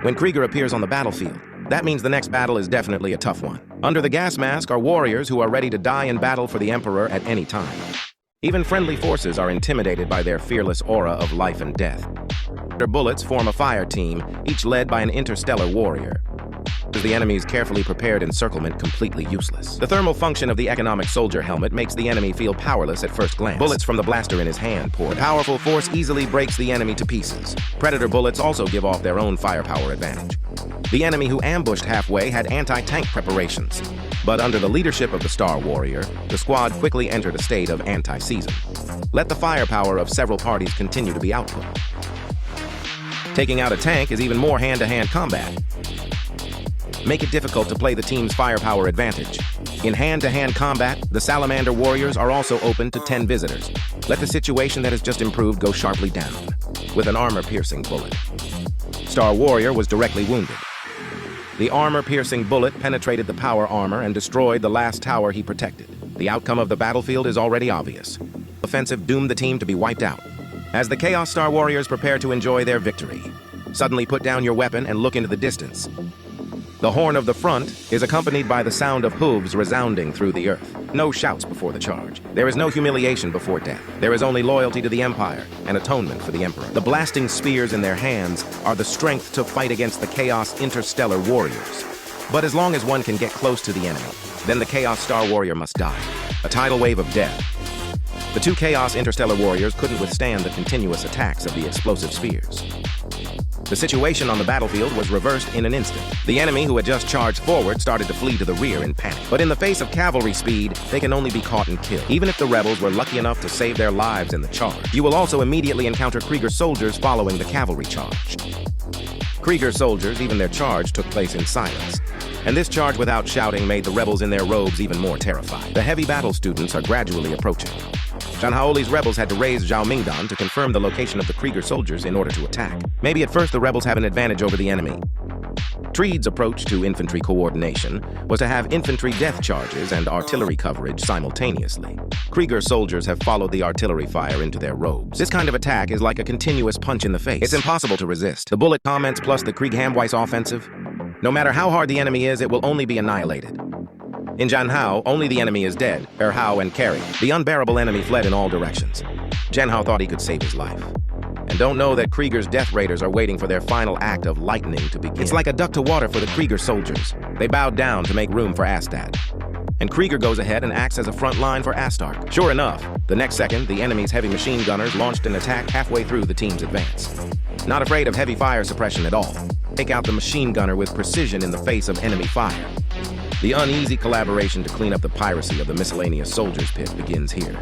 When Krieger appears on the battlefield, that means the next battle is definitely a tough one. Under the gas mask are warriors who are ready to die in battle for the Emperor at any time. Even friendly forces are intimidated by their fearless aura of life and death. Their bullets form a fire team, each led by an interstellar warrior. The enemy's carefully prepared encirclement completely useless. The thermal function of the economic soldier helmet makes the enemy feel powerless at first glance. Bullets from the blaster in his hand pour. The powerful force easily breaks the enemy to pieces. Predator bullets also give off their own firepower advantage. The enemy who ambushed halfway had anti-tank preparations. But under the leadership of the Star Warrior, the squad quickly entered a state of anti-season. Let the firepower of several parties continue to be output. Taking out a tank is even more hand-to-hand combat. Make it difficult to play the team's firepower advantage. In hand-to-hand combat, the Salamander Warriors are also open to 10 visitors. Let the situation that has just improved go sharply down, with an armor-piercing bullet. Star Warrior was directly wounded. The armor-piercing bullet penetrated the power armor and destroyed the last tower he protected. The outcome of the battlefield is already obvious. Offensive doomed the team to be wiped out. As the Chaos Star Warriors prepare to enjoy their victory, suddenly put down your weapon and look into the distance. The horn of the front is accompanied by the sound of hooves resounding through the earth. No shouts before the charge. There is no humiliation before death. There is only loyalty to the Empire and atonement for the Emperor. The blasting spears in their hands are the strength to fight against the Chaos Interstellar Warriors. But as long as one can get close to the enemy, then the Chaos Star Warrior must die. A tidal wave of death. The two Chaos Interstellar Warriors couldn't withstand the continuous attacks of the explosive spears. The situation on the battlefield was reversed in an instant. The enemy who had just charged forward started to flee to the rear in panic. But in the face of cavalry speed, they can only be caught and killed, even if the rebels were lucky enough to save their lives in the charge. You will also immediately encounter Krieger soldiers following the cavalry charge. Krieger soldiers, even their charge, took place in silence. And this charge without shouting made the rebels in their robes even more terrified. The heavy battle students are gradually approaching. Zhanhaoli's rebels had to raise Zhao Mingdan to confirm the location of the Krieger soldiers in order to attack. Maybe at first the rebels have an advantage over the enemy. Treed's approach to infantry coordination was to have infantry death charges and artillery coverage simultaneously. Krieger soldiers have followed the artillery fire into their robes. This kind of attack is like a continuous punch in the face. It's impossible to resist. The bullet comments plus the Krieghamweis offensive. No matter how hard the enemy is, it will only be annihilated. In Zhanhao, only the enemy is dead, Erhao and Carrie. The unbearable enemy fled in all directions. Zhanhao thought he could save his life. And don't know that Krieger's death raiders are waiting for their final act of lightning to begin. It's like a duck to water for the Krieger soldiers. They bowed down to make room for Astad. And Krieger goes ahead and acts as a front line for Astark. Sure enough, the next second, the enemy's heavy machine gunners launched an attack halfway through the team's advance. Not afraid of heavy fire suppression at all. Take out the machine gunner with precision in the face of enemy fire. The uneasy collaboration to clean up the piracy of the miscellaneous soldiers' pit begins here.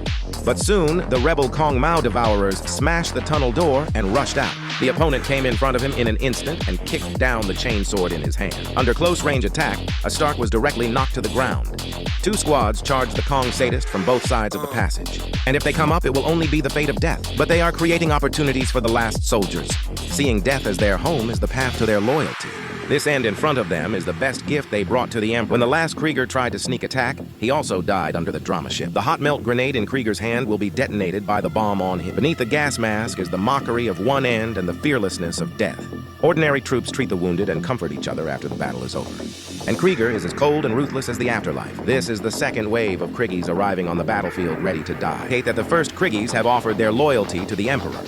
But soon, the rebel Kong Mao devourers smashed the tunnel door and rushed out. The opponent came in front of him in an instant and kicked down the chainsword in his hand. Under close-range attack, Astark was directly knocked to the ground. Two squads charged the Kong sadist from both sides of the passage. And if they come up, it will only be the fate of death. But they are creating opportunities for the last soldiers. Seeing death as their home is the path to their loyalty. This end in front of them is the best gift they brought to the Emperor. When the last Krieger tried to sneak attack, he also died under the drama ship. The hot melt grenade in Krieger's hand will be detonated by the bomb on him. Beneath the gas mask is the mockery of one end and the fearlessness of death. Ordinary troops treat the wounded and comfort each other after the battle is over. And Krieger is as cold and ruthless as the afterlife. This is the second wave of Kriegies arriving on the battlefield ready to die. I hate that the first Kriegies have offered their loyalty to the Emperor.